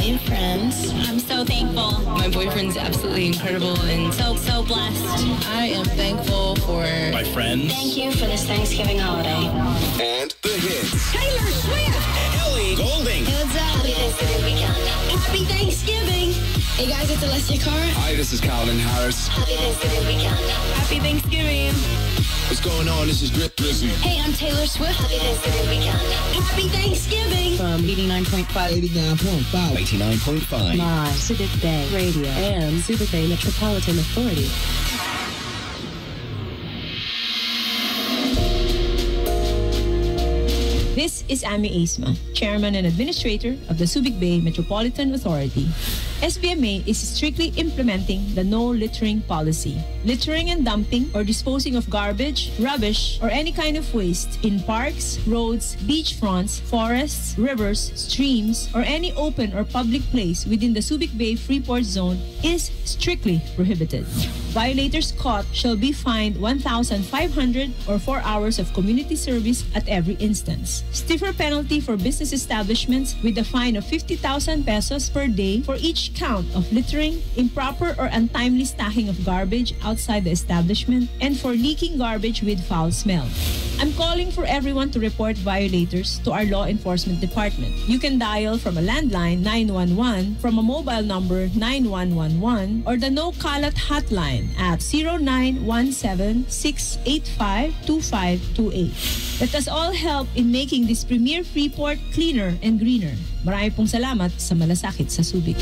family and friends. I'm so thankful. My boyfriend's absolutely incredible and So blessed. I am thankful for my friends. Thank you for this Thanksgiving holiday. And the hits. Taylor Swift. Ellie Goulding. Hey, what's up? Happy Thanksgiving weekend. Happy Thanksgiving. Hey guys, it's Alessia Cara. Hi, this is Calvin Harris. Happy Thanksgiving weekend. Happy Thanksgiving. What's going on? This is Drizzy. Hey, I'm Taylor Swift. Happy Thanksgiving weekend. Happy Thanksgiving. From 89.5. 89.5. 89.5. Live Subic Bay Radio and Subic Bay Metropolitan Authority. This is Ami Asma, Chairman and Administrator of the Subic Bay Metropolitan Authority. SBMA is strictly implementing the no littering policy. Littering and dumping or disposing of garbage, rubbish, or any kind of waste in parks, roads, beachfronts, forests, rivers, streams, or any open or public place within the Subic Bay Freeport Zone is strictly prohibited. Violators caught shall be fined 1,500 or 4 hours of community service at every instance. Stiffer penalty for business establishments with a fine of 50,000 pesos per day for each count of littering, improper or untimely stacking of garbage outside the establishment, and for leaking garbage with foul smell. I'm calling for everyone to report violators to our law enforcement department. You can dial from a landline 911, from a mobile number 9111, or the No Kalat hotline at 0917-685-2528. Let us all help in making this premier Freeport cleaner and greener. Marami pong salamat sa malasakit sa Subic.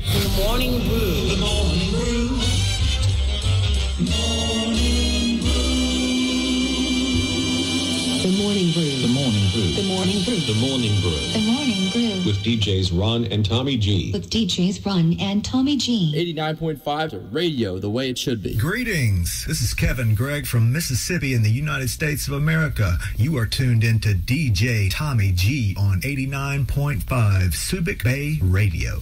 The Morning Brew. The Morning Brew. Morning Brew. The Morning Brew. The Morning Brew. The Morning Brew. The Morning Brew. The Morning Brew. With DJs Ron and Tommy G. With DJs Ron and Tommy G. 89.5 to radio the way it should be. Greetings. This is Kevin Gregg from Mississippi in the United States of America. You are tuned into DJ Tommy G on 89.5 Subic Bay Radio.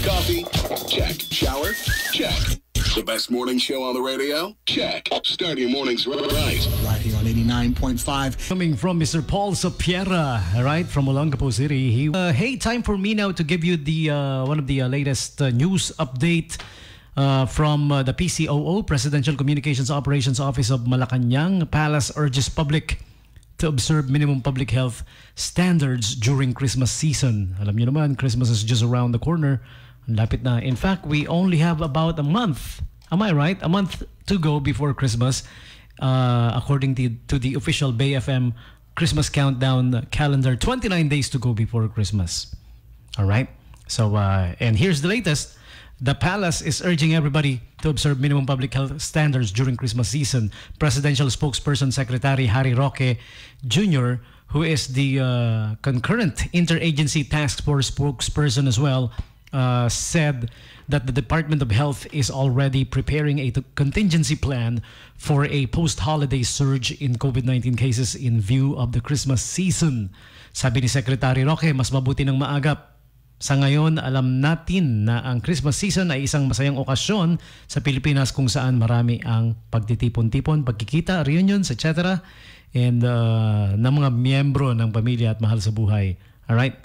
Coffee? Check. Shower? Check. The best morning show on the radio? Check. Start your mornings right. Right here on 89.5. Coming from Mr. Paul Sapiera, right, from Olongapo City. Hey, time for me now to give you the one of the latest news update from the PCOO, Presidential Communications Operations Office of Malacanang. Palace urges public to observe minimum public health standards during Christmas season. Alam niyo naman, Christmas is just around the corner. Lapit na. In fact, we only have about a month. Am I right? A month to go before Christmas, according to the official Bay FM Christmas countdown calendar. 29 days to go before Christmas. All right. So, and here's the latest. The Palace is urging everybody to observe minimum public health standards during Christmas season. Presidential spokesperson Secretary Harry Roque Jr., who is the concurrent interagency task force spokesperson as well, said that the Department of Health is already preparing a contingency plan for a post-holiday surge in COVID-19 cases in view of the Christmas season. Sabi ni Secretary Roque, mas mabuti ng maagap. Sa ngayon, alam natin na ang Christmas season ay isang masayang okasyon sa Pilipinas kung saan marami ang pagtitipon-tipon, pagkikita, reunions, etc. And ng mga miyembro ng pamilya at mahal sa buhay. Alright?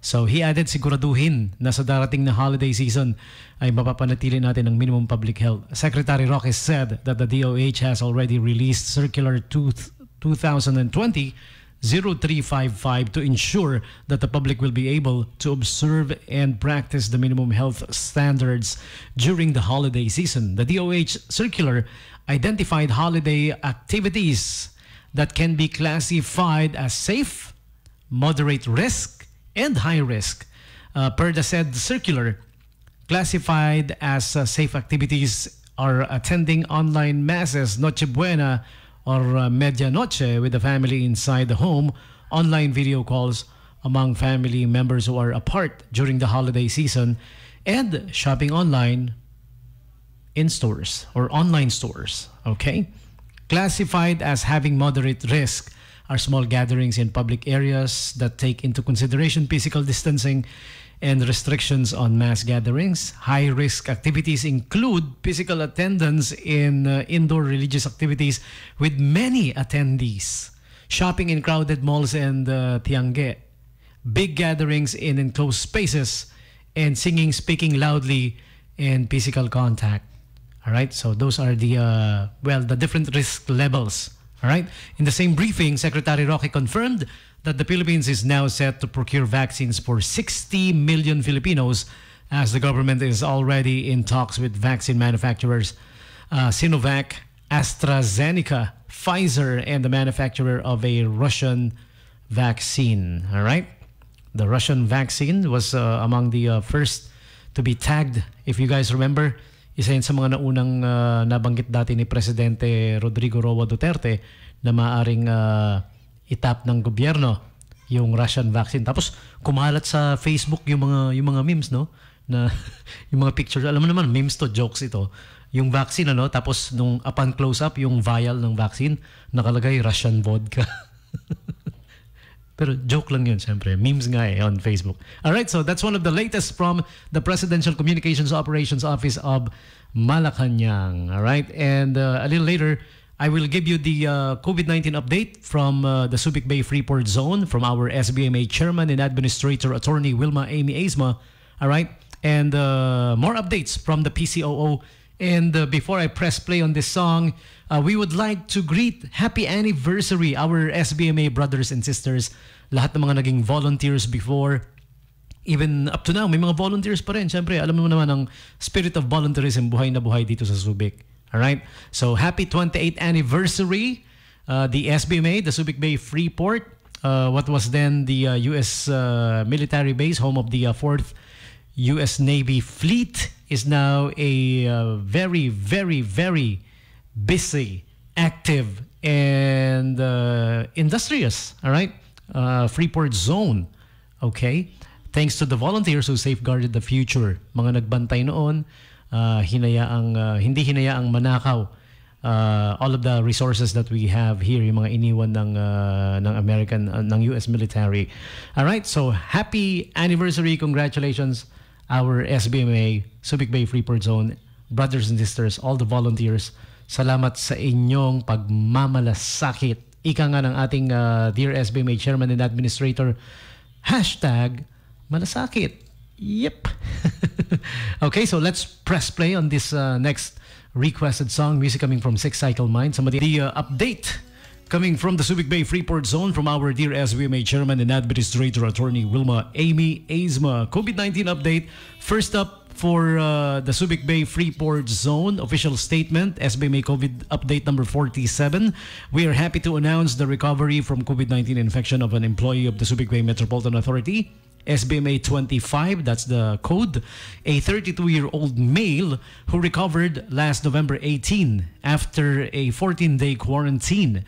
So he added, siguraduhin na sa darating na holiday season ay mapapanatili natin ang minimum public health. Secretary Roque said that the DOH has already released Circular 2020-0355 to ensure that the public will be able to observe and practice the minimum health standards during the holiday season. The DOH circular identified holiday activities that can be classified as safe, moderate risk, and high risk. Per the said circular, classified as safe activities are attending online masses, Noche Buena or Medianoche with the family inside the home, online video calls among family members who are apart during the holiday season, and shopping online in stores or online stores. Okay? Classified as having moderate risk are small gatherings in public areas that take into consideration physical distancing and restrictions on mass gatherings. High-risk activities include physical attendance in indoor religious activities with many attendees, shopping in crowded malls and tiangge, big gatherings in enclosed spaces, and singing, speaking loudly, and physical contact. All right, so those are the the different risk levels. All right. In the same briefing, Secretary Roque confirmed that the Philippines is now set to procure vaccines for 60 million Filipinos, as the government is already in talks with vaccine manufacturers Sinovac, AstraZeneca, Pfizer, and the manufacturer of a Russian vaccine. All right. The Russian vaccine was among the first to be tagged. If you guys remember, isa yun sa mga naunang nabanggit dati ni Presidente Rodrigo Roa Duterte na maaring itap ng gobyerno yung Russian vaccine. Tapos kumalat sa Facebook yung mga memes, no? Na yung mga pictures, alam mo naman, memes to, jokes ito. Yung vaccine, ano, tapos nung upon close up yung vial ng vaccine, nakalagay Russian vodka. Pero joke lang yun, siyempre. Memes nga on Facebook. Alright, so that's one of the latest from the Presidential Communications Operations Office of Malacanang. Alright, and a little later, I will give you the COVID-19 update from the Subic Bay Freeport Zone from our SBMA Chairman and Administrator Attorney Wilma Amy Aizma. Alright, and more updates from the PCOO. And before I press play on this song, we would like to greet happy anniversary our SBMA brothers and sisters, lahat ng mga naging volunteers before. Even up to now, may mga volunteers pa rin. Siyempre, alam mo naman ang spirit of volunteerism, buhay na buhay dito sa Subic. Alright? So, happy 28th anniversary, the SBMA, the Subic Bay Freeport, what was then the U.S. military base, home of the 4th U.S. Navy Fleet, is now a very, very, very busy, active, and industrious, all right? Freeport Zone, okay? Thanks to the volunteers who safeguarded the future. Mga nagbantay noon, hindi hinayaang manakaw all of the resources that we have here, yung mga iniwan ng American, ng US military. All right, so happy anniversary, congratulations, our SBMA, Subic Bay Freeport Zone, brothers and sisters, all the volunteers. Salamat sa inyong pagmamalasakit. Ika nga ng ating dear SBMA Chairman and Administrator, hashtag malasakit. Yep. Okay, so let's press play on this next requested song, music coming from Six Cycle Mind. Somebody, the update coming from the Subic Bay Freeport Zone from our dear SBMA Chairman and Administrator Attorney Wilma Amy Aizma. COVID-19 update. First up, for the Subic Bay Freeport Zone official statement, SBMA COVID update number 47. We are happy to announce the recovery from COVID-19 infection of an employee of the Subic Bay Metropolitan Authority, SBMA 25, that's the code, a 32-year-old male who recovered last November 18 after a 14-day quarantine.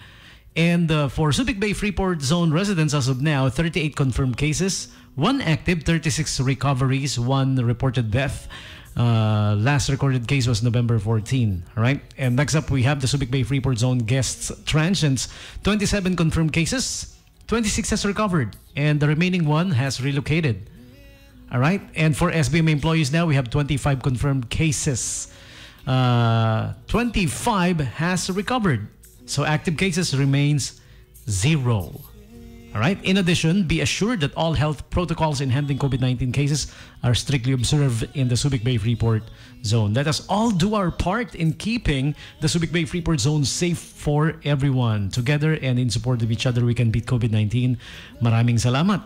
And for Subic Bay Freeport Zone residents as of now, 38 confirmed cases, 1 active, 36 recoveries, 1 reported death. Last recorded case was November 14. All right. And next up, we have the Subic Bay Freeport Zone guests transients. 27 confirmed cases, 26 has recovered, and the remaining 1 has relocated. All right. And for SBMA employees now, we have 25 confirmed cases. 25 has recovered. So active cases remains 0. All right. In addition, be assured that all health protocols in handling COVID-19 cases are strictly observed in the Subic Bay Freeport Zone. Let us all do our part in keeping the Subic Bay Freeport Zone safe for everyone. Together and in support of each other, we can beat COVID-19. Maraming salamat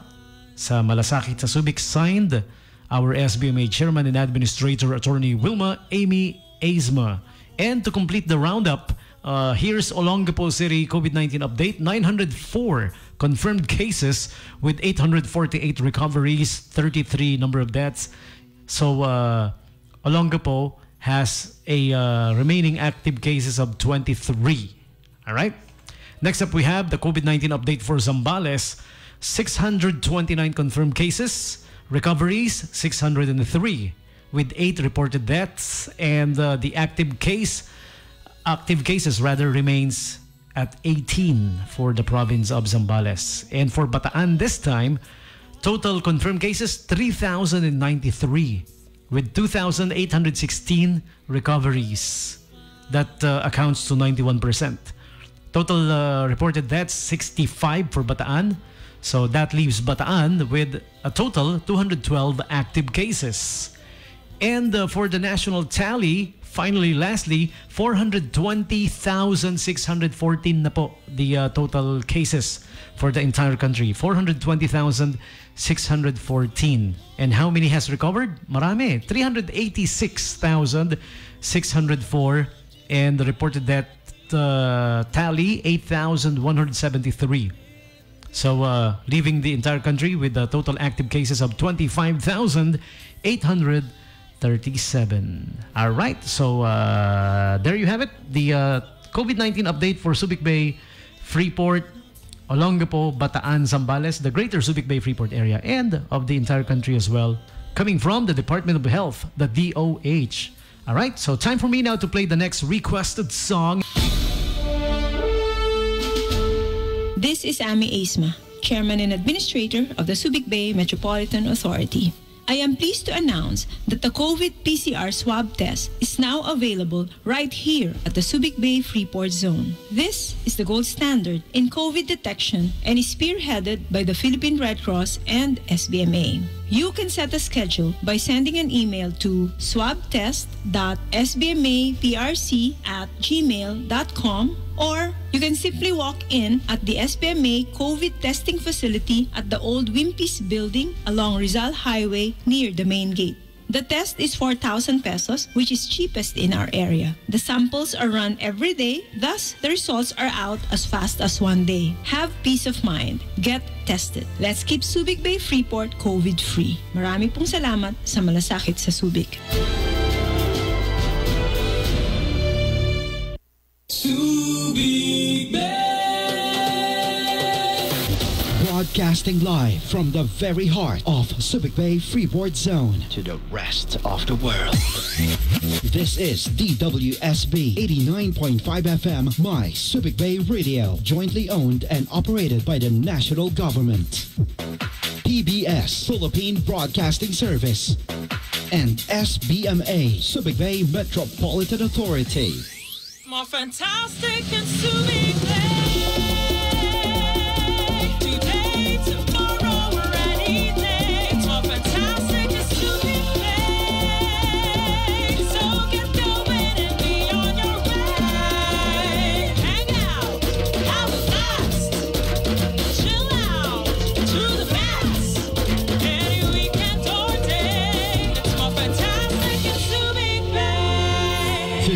sa malasakit sa Subic. Signed, our SBMA Chairman and Administrator Attorney Wilma Amy Aizma. And to complete the roundup, here's Olongapo City COVID-19 update. 904 confirmed cases with 848 recoveries, 33 number of deaths. So Olongapo has a remaining active cases of 23. All right. Next up, we have the COVID-19 update for Zambales. 629 confirmed cases, recoveries 603 with 8 reported deaths, and the active cases remains at 18 for the province of Zambales. And for Bataan this time, total confirmed cases 3,093 with 2,816 recoveries. That accounts to 91%. Total reported deaths, 65 for Bataan. So that leaves Bataan with a total 212 active cases. And for the national tally, finally, lastly, 420,614 na po the total cases for the entire country. 420,614. And how many has recovered? Marami. 386,604. And the reported death tally, 8,173. So leaving the entire country with the total active cases of 25,837. All right, so there you have it. The COVID-19 update for Subic Bay, Freeport, Olongapo, Bataan, Zambales, the greater Subic Bay Freeport area, and of the entire country as well, coming from the Department of Health, the DOH. All right, so time for me now to play the next requested song. This is Ami Isma, Chairman and Administrator of the Subic Bay Metropolitan Authority. I am pleased to announce that the COVID PCR swab test is now available right here at the Subic Bay Freeport Zone. This is the gold standard in COVID detection and is spearheaded by the Philippine Red Cross and SBMA. You can set a schedule by sending an email to swabtest.sbmaprc@gmail.com, or you can simply walk in at the SBMA COVID testing facility at the old Wimpy's building along Rizal Highway near the main gate. The test is 4,000 pesos, which is cheapest in our area. The samples are run every day, thus the results are out as fast as one day. Have peace of mind. Get tested. Let's keep Subic Bay Freeport COVID-free. Marami pong salamat sa malasakit sa Subic. Subic Bay. Broadcasting live from the very heart of Subic Bay Freeport Zone to the rest of the world. This is DWSB 89.5 FM, My Subic Bay Radio, jointly owned and operated by the national government. PBS, Philippine Broadcasting Service, and SBMA, Subic Bay Metropolitan Authority. More fantastic in Subic Bay.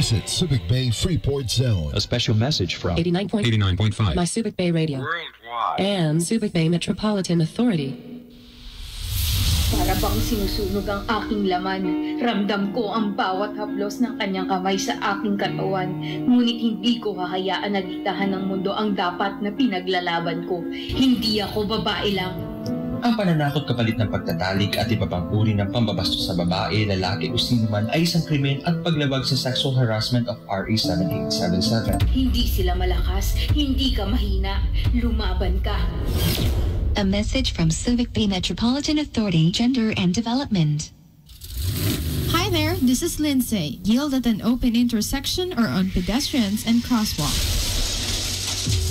Visit Subic Bay Freeport Zone. A special message from 89.5 My Subic Bay Radio Worldwide and Subic Bay Metropolitan Authority. Para bang sinusunog ang aking laman. Ramdam ko ang bawat haplos ng kanyang kamay sa aking katawan. Ngunit hindi ko hahayaan na diktahan ng mundo ang dapat na pinaglalaban ko. Hindi ako babae lang. Ang pananakot kapalit ng pagtatalik at iba pang uri ng pambabastos sa babae, lalaki o sino man ay isang krimen at paglabag sa sexual harassment of RA 7877. Hindi sila malakas, hindi ka mahina, lumaban ka. A message from Subic Bay Metropolitan Authority, Gender and Development. Hi there, this is Lindsay. Yield at an open intersection or on pedestrians and crosswalks.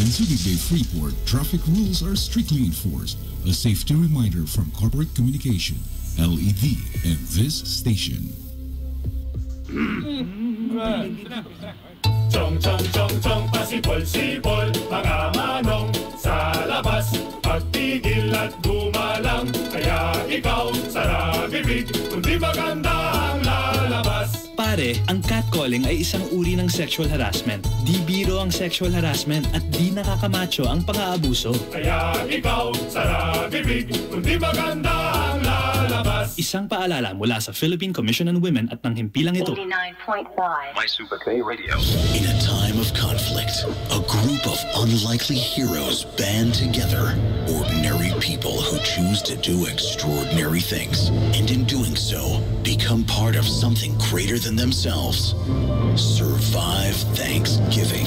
In Subic Bay Freeport, traffic rules are strictly enforced. A safety reminder from Corporate Communication, LED, and this station. Chong, chong, chong, chong, pasipol-sipol, mga manong sa labas. Pagtigil at gumalang, kaya ikaw sara bibig, kundi maganda ang lalabas. Pare, ang catcalling ay isang uri ng sexual harassment. Di biro ang sexual harassment at di nakakamacho ang pang-aabuso. Kaya ikaw sara bibig, kundi maganda ang lalabas. Isang paalala mula sa Philippine Commission on Women at ng himpilang ito. 89.5 My Subic Bay Radio. In a time of conflict, a group of unlikely heroes band together. Ordinary people who choose to do extraordinary things. And in doing so, become part of something greater than themselves. Survive Thanksgiving.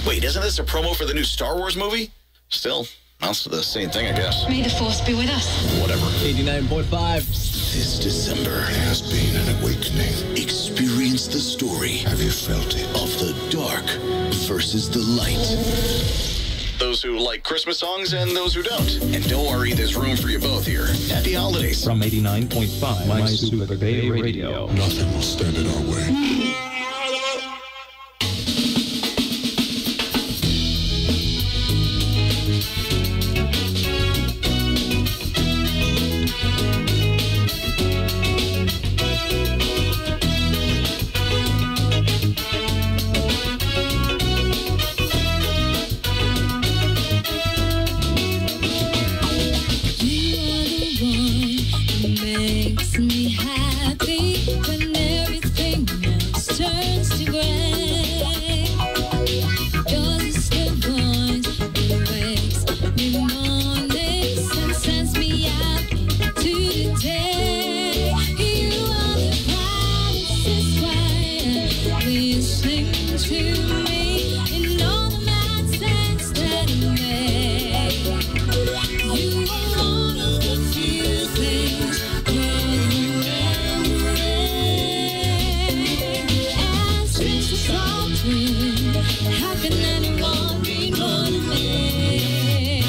Wait, isn't this a promo for the new Star Wars movie? Still, amounts to the same thing, I guess. May the force be with us. Whatever. 89.5. This December has been an awakening. Experience the story. Have you felt it? Of the dark versus the light. Those who like Christmas songs and those who don't. And don't worry, there's room for you both here. Happy holidays. From 89.5, My Super Bay Radio. Nothing will stand in our way. Makes me happy when everything else turns to gray. Yours is the voice that wakes me mornings and sends me out into the day. You are the brightest fire listening to me in all the mistakes that I make. You are one of the few things how can anyone be more than me?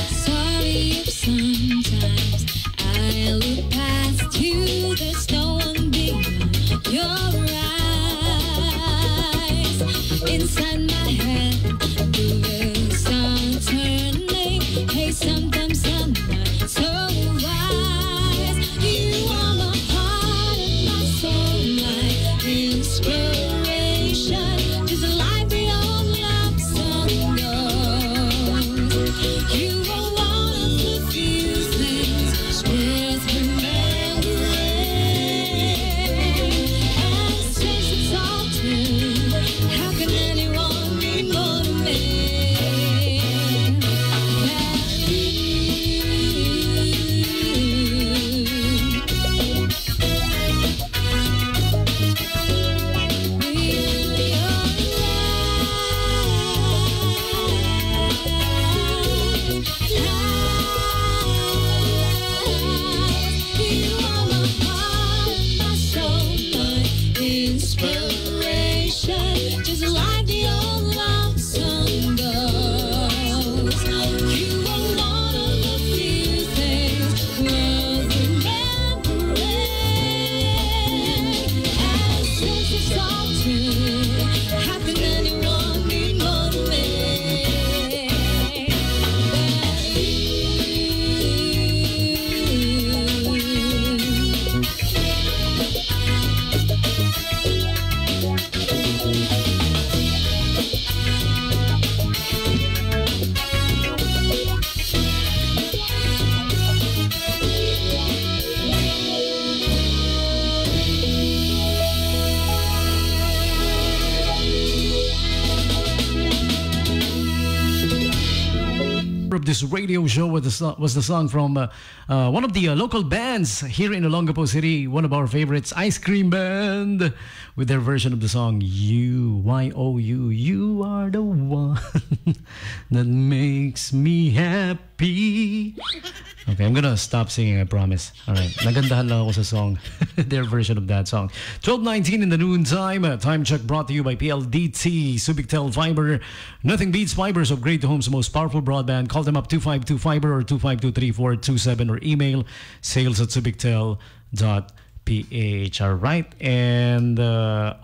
Sorry if sometimes I look past you, there's no one beyond your eyes. Inside my head, the wheels are turning. Hey, sometimes I'm not so wise. You are my heart and my soul, my inspiration. Just like the old love song goes. You are one of the few things worth remembering. And since it's all true, how can anyone be more than me? You are my heart and my soul, my inspiration, just like the old love song goes. You are one of the few things worth remembering. And since it's all true, how can anyone be more than me? Of this radio show was the song from one of the local bands here in Olongapo City, one of our favorites, Ice Cream Band, with their version of the song You, Y-O-U, you are the one that makes me happy. Okay, I'm gonna stop singing, I promise. Alright, nagandahan lang ako sa song. Their version of that song. 12:19 in the noontime. Time check brought to you by PLDT, Subictel Fiber. Nothing beats fiber, so upgrade to home's most powerful broadband. Call them up 252 Fiber or 252-3427 or email sales@subictel.ph. Alright, and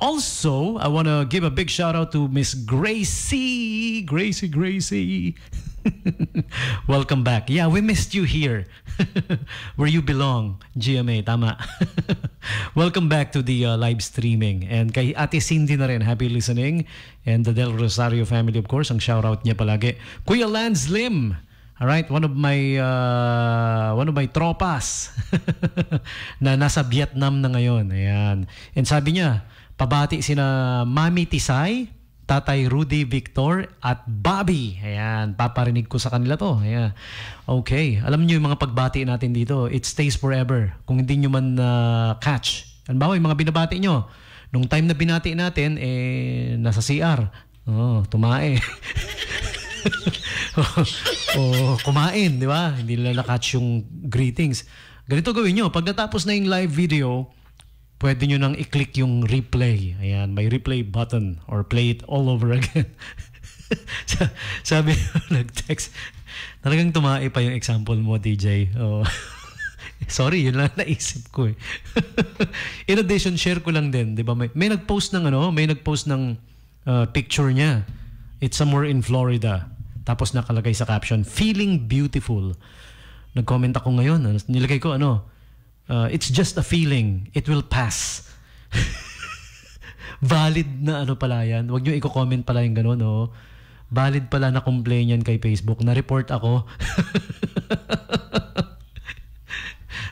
also, I want to give a big shout out to Miss Gracie. Gracie. Welcome back. Yeah, we missed you here. Where you belong. GMA, tama. Welcome back to the live streaming. And kay Ate Cindy na rin, happy listening. And the Del Rosario family, of course, ang shout out niya palagi. Kuya Lance Lim. Alright, one of my tropas na nasa Vietnam na ngayon. Ayan. And sabi niya, pabati sina Mami Tisay, Tatay Rudy Victor at Bobby. Ayan, paparinig ko sa kanila to. Ayan. Okay, alam niyo yung mga pagbati natin dito, it stays forever. Kung hindi niyo man catch. Halimbawa, yung mga binabati niyo, nung time na binati natin, nasa CR. Tumae. Kumain, di ba? Hindi nila na-catch yung greetings. Ganito gawin nyo. Pag natapos na yung live video, pwede nyo nang i-click yung replay. Ayan, may replay button or play it all over again. Sabi nag-text, talagang tumae pa yung example mo, DJ. Sorry, yun lang naisip ko eh. In addition, share ko lang din, 'di ba? May nag-post ng picture niya. It's somewhere in Florida. Tapos nakalagay sa caption, feeling beautiful. Nag-comment ako ngayon, nilagay ko it's just a feeling, it will pass. Valid na pala yan. Huwag nyo i-comment pala yung gano'n, Valid pala na complain yan kay Facebook. Na-report ako.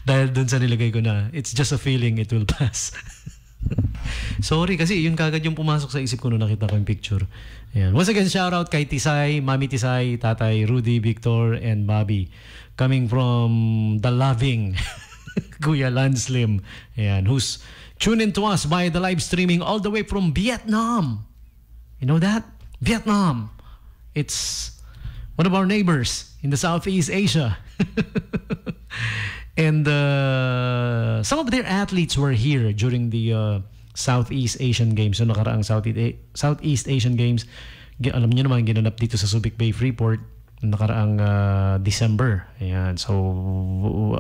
Dahil dun sa nilagay ko na, it's just a feeling, it will pass. Sorry, kasi yun kagad yung pumasok sa isip ko nung nakita ko yung picture. Ayan. Once again, shout out kay Tisay, Mami Tisay, Tatay Rudy, Victor, and Bobby. Coming from the loving Kuya Lanslim, ayan, who's tuned in to us via the live streaming all the way from Vietnam. You know that? Vietnam. It's one of our neighbors in the Southeast Asia. And some of their athletes were here during the Southeast Asian Games. So nakaraang Southeast Asian Games, alam niyo naman, ginanap dito sa Subic Bay, Freeport, nakaraang December. Ayan. So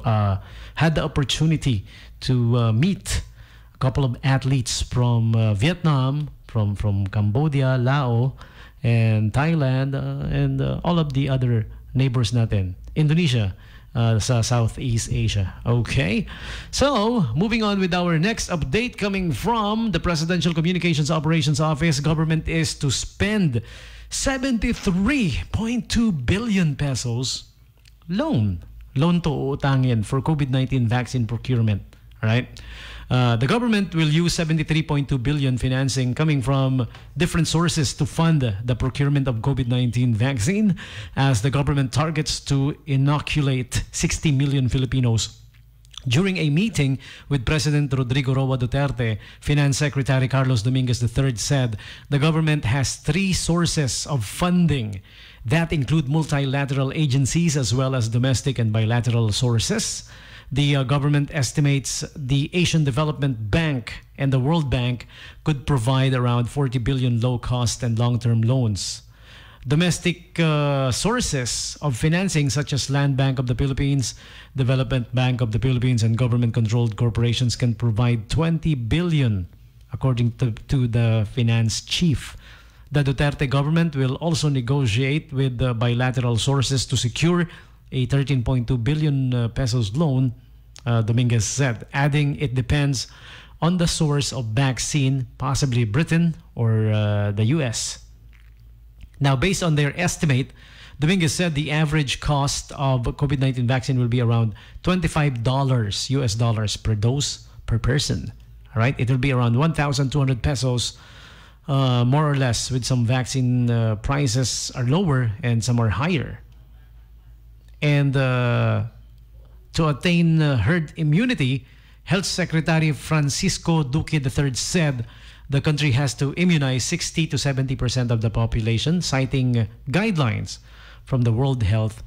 had the opportunity to meet a couple of athletes from Vietnam, from Cambodia, Laos, and Thailand, and all of the other neighbors natin. Indonesia, sa Southeast Asia. Okay? So, moving on with our next update coming from the Presidential Communications Operations Office. Government is to spend 73.2 billion pesos loan to uutangin for COVID-19 vaccine procurement. Alright? The government will use 73.2 billion financing coming from different sources to fund the procurement of COVID-19 vaccine, as the government targets to inoculate 60 million Filipinos. During a meeting with President Rodrigo Roa Duterte, Finance Secretary Carlos Dominguez III said the government has three sources of funding that include multilateral agencies as well as domestic and bilateral sources. The government estimates the Asian Development Bank and the World Bank could provide around 40 billion low-cost and long-term loans. Domestic sources of financing such as Land Bank of the Philippines, Development Bank of the Philippines, and government-controlled corporations can provide 20 billion, according to the finance chief. The Duterte government will also negotiate with the bilateral sources to secure a 13.2 billion pesos loan, Dominguez said, adding it depends on the source of vaccine, possibly Britain or the US. Now, based on their estimate, Dominguez said the average cost of COVID-19 vaccine will be around $25 US dollars per dose per person. All right, it will be around 1,200 pesos, more or less, with some vaccine prices are lower and some are higher. And to attain herd immunity, Health Secretary Francisco Duque III said the country has to immunize 60 to 70% of the population, citing guidelines from the World Health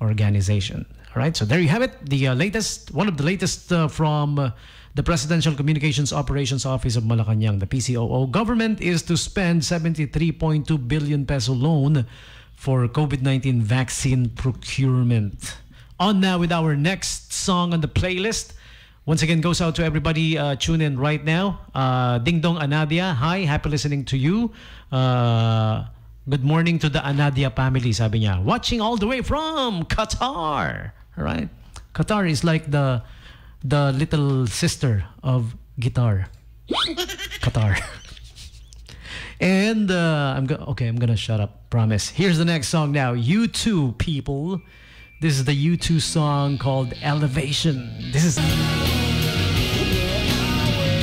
Organization. All right, so there you have it. The latest, one of the latest from the Presidential Communications Operations Office of Malacanang, the PCOO. Government is to spend 73.2 billion peso loan for COVID-19 vaccine procurement. On now with our next song on the playlist. Once again, goes out to everybody tune in right now. Ding Dong Anadia, hi, happy listening to you. Good morning to the Anadia family, sabi niya. Watching all the way from Qatar. All right. Qatar is like the little sister of guitar. Qatar. And I'm gonna shut up, promise. Here's the next song now. U2, people. This is the U2 song called Elevation. This is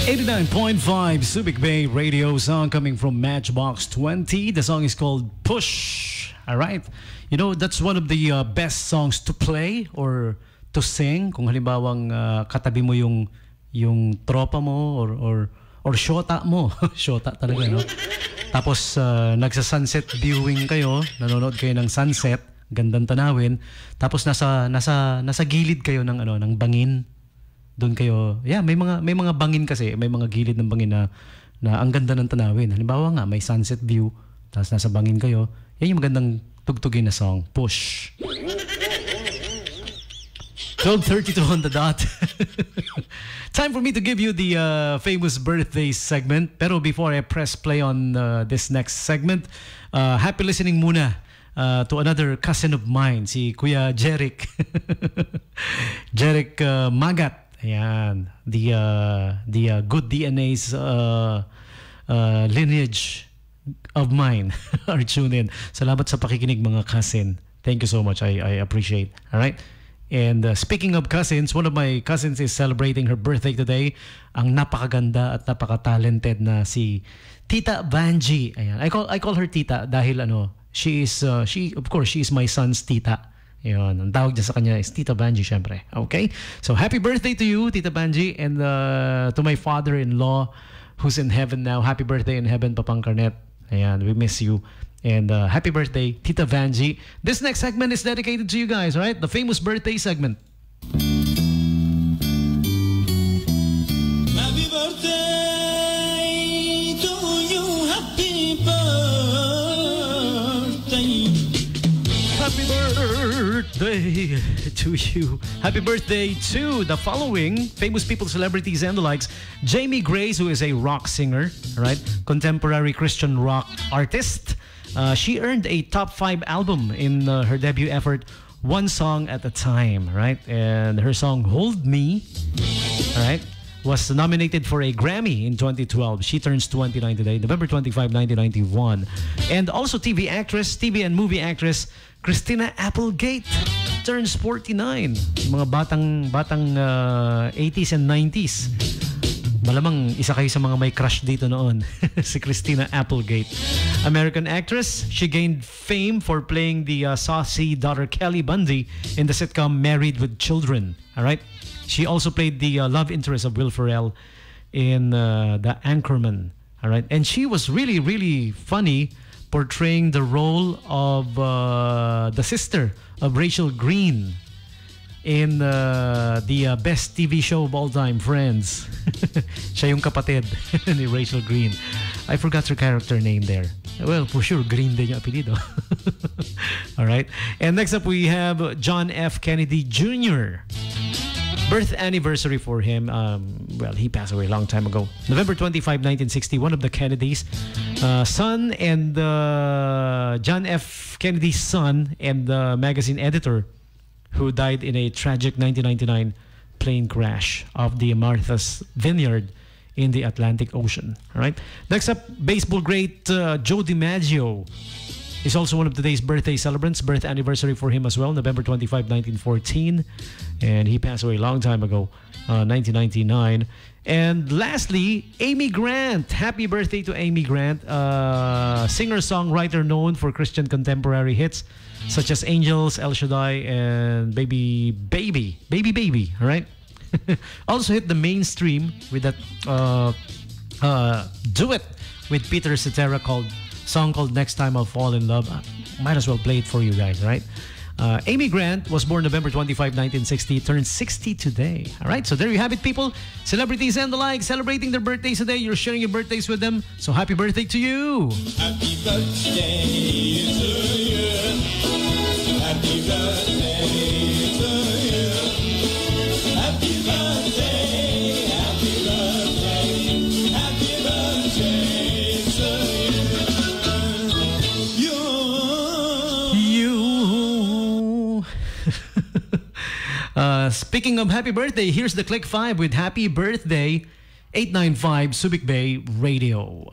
89.5 Subic Bay Radio, song coming from Matchbox 20. The song is called Push. All right. You know, that's one of the best songs to play or to sing. Kung halimbawang katabi mo yung tropa mo or shota mo. Shota talaga, no? Tapos nagsa-sunset viewing kayo, nanonood kayo ng sunset, gandang tanawin. Tapos nasa gilid kayo ng bangin. Doon kayo, may mga bangin kasi, may mga gilid ng bangin na ang ganda ng tanawin. Halimbawa nga, may sunset view, tapos nasa bangin kayo. Yan yung magandang tugtugin na song, Push. 12:32 on the dot. Time for me to give you the famous birthday segment. Pero before I press play on this next segment, happy listening muna to another cousin of mine, si Kuya Jeric. Jeric Magat. Ayan, the good DNA's lineage of mine are tuned in. Salamat sa pakikinig, mga cousin. Thank you so much. I appreciate. All right. And speaking of cousins, one of my cousins is celebrating her birthday today. Ang napakaganda at napaka-talented na si Tita Vanji. Ayan. I call her Tita dahil she of course she is my son's tita. Yun, ang tawag niya sa kanya is Tita Banji, syempre. Okay? So, happy birthday to you, Tita Banji, and to my father-in-law who's in heaven now. Happy birthday in heaven, Papang Carnet. Ayan, we miss you. And happy birthday, Tita Banji. This next segment is dedicated to you guys, right? The famous birthday segment. Happy birthday to you, happy birthday. Happy birthday to you. Happy birthday to the following famous people, celebrities, and the likes. Jamie Grace, who is a rock singer, right? Contemporary Christian rock artist. She earned a top 5 album in her debut effort, One Song at a Time, right? And her song Hold Me, right, was nominated for a Grammy in 2012. She turns 29 today, November 25, 1991. And also TV and movie actress Christina Applegate turns 49. Mga batang 80s and 90s. Malamang isa kayo sa mga may crush dito noon. Si Christina Applegate. American actress, she gained fame for playing the saucy daughter Kelly Bundy in the sitcom Married with Children. All right? She also played the love interest of Will Ferrell in The Anchorman. All right? And she was really, really funny portraying the role of the sister of Rachel Green in the best TV show of all time, Friends. Siya yung kapatid ni Rachel Green. I forgot her character name there. Well, for sure, Green din yung apelido. All right. And next up, we have John F. Kennedy Jr. Birth anniversary for him. Well, he passed away a long time ago. November 25, 1960, one of the Kennedys. Son and John F. Kennedy's son and the magazine editor who died in a tragic 1999 plane crash off the Martha's Vineyard in the Atlantic Ocean. All right. Next up, baseball great Joe DiMaggio is also one of today's birthday celebrants. Birth anniversary for him as well, November 25, 1914. And he passed away a long time ago, 1999. And lastly, Amy Grant. Happy birthday to Amy Grant. Singer-songwriter known for Christian contemporary hits such as Angels, El Shaddai, and Baby Baby. All right? Also hit the mainstream with that duet with Peter Cetera song called Next Time I'll Fall in Love. Might as well play it for you guys, right? Amy Grant was born November 25, 1960, turned 60 today. All right, so there you have it, people. Celebrities and the like celebrating their birthdays today. You're sharing your birthdays with them. So happy birthday to you. Happy birthday to you. Happy birthday to you. Happy birthday, happy birthday, happy birthday to you. Speaking of happy birthday, here's the Click 5 with Happy Birthday, 895 Subic Bay Radio.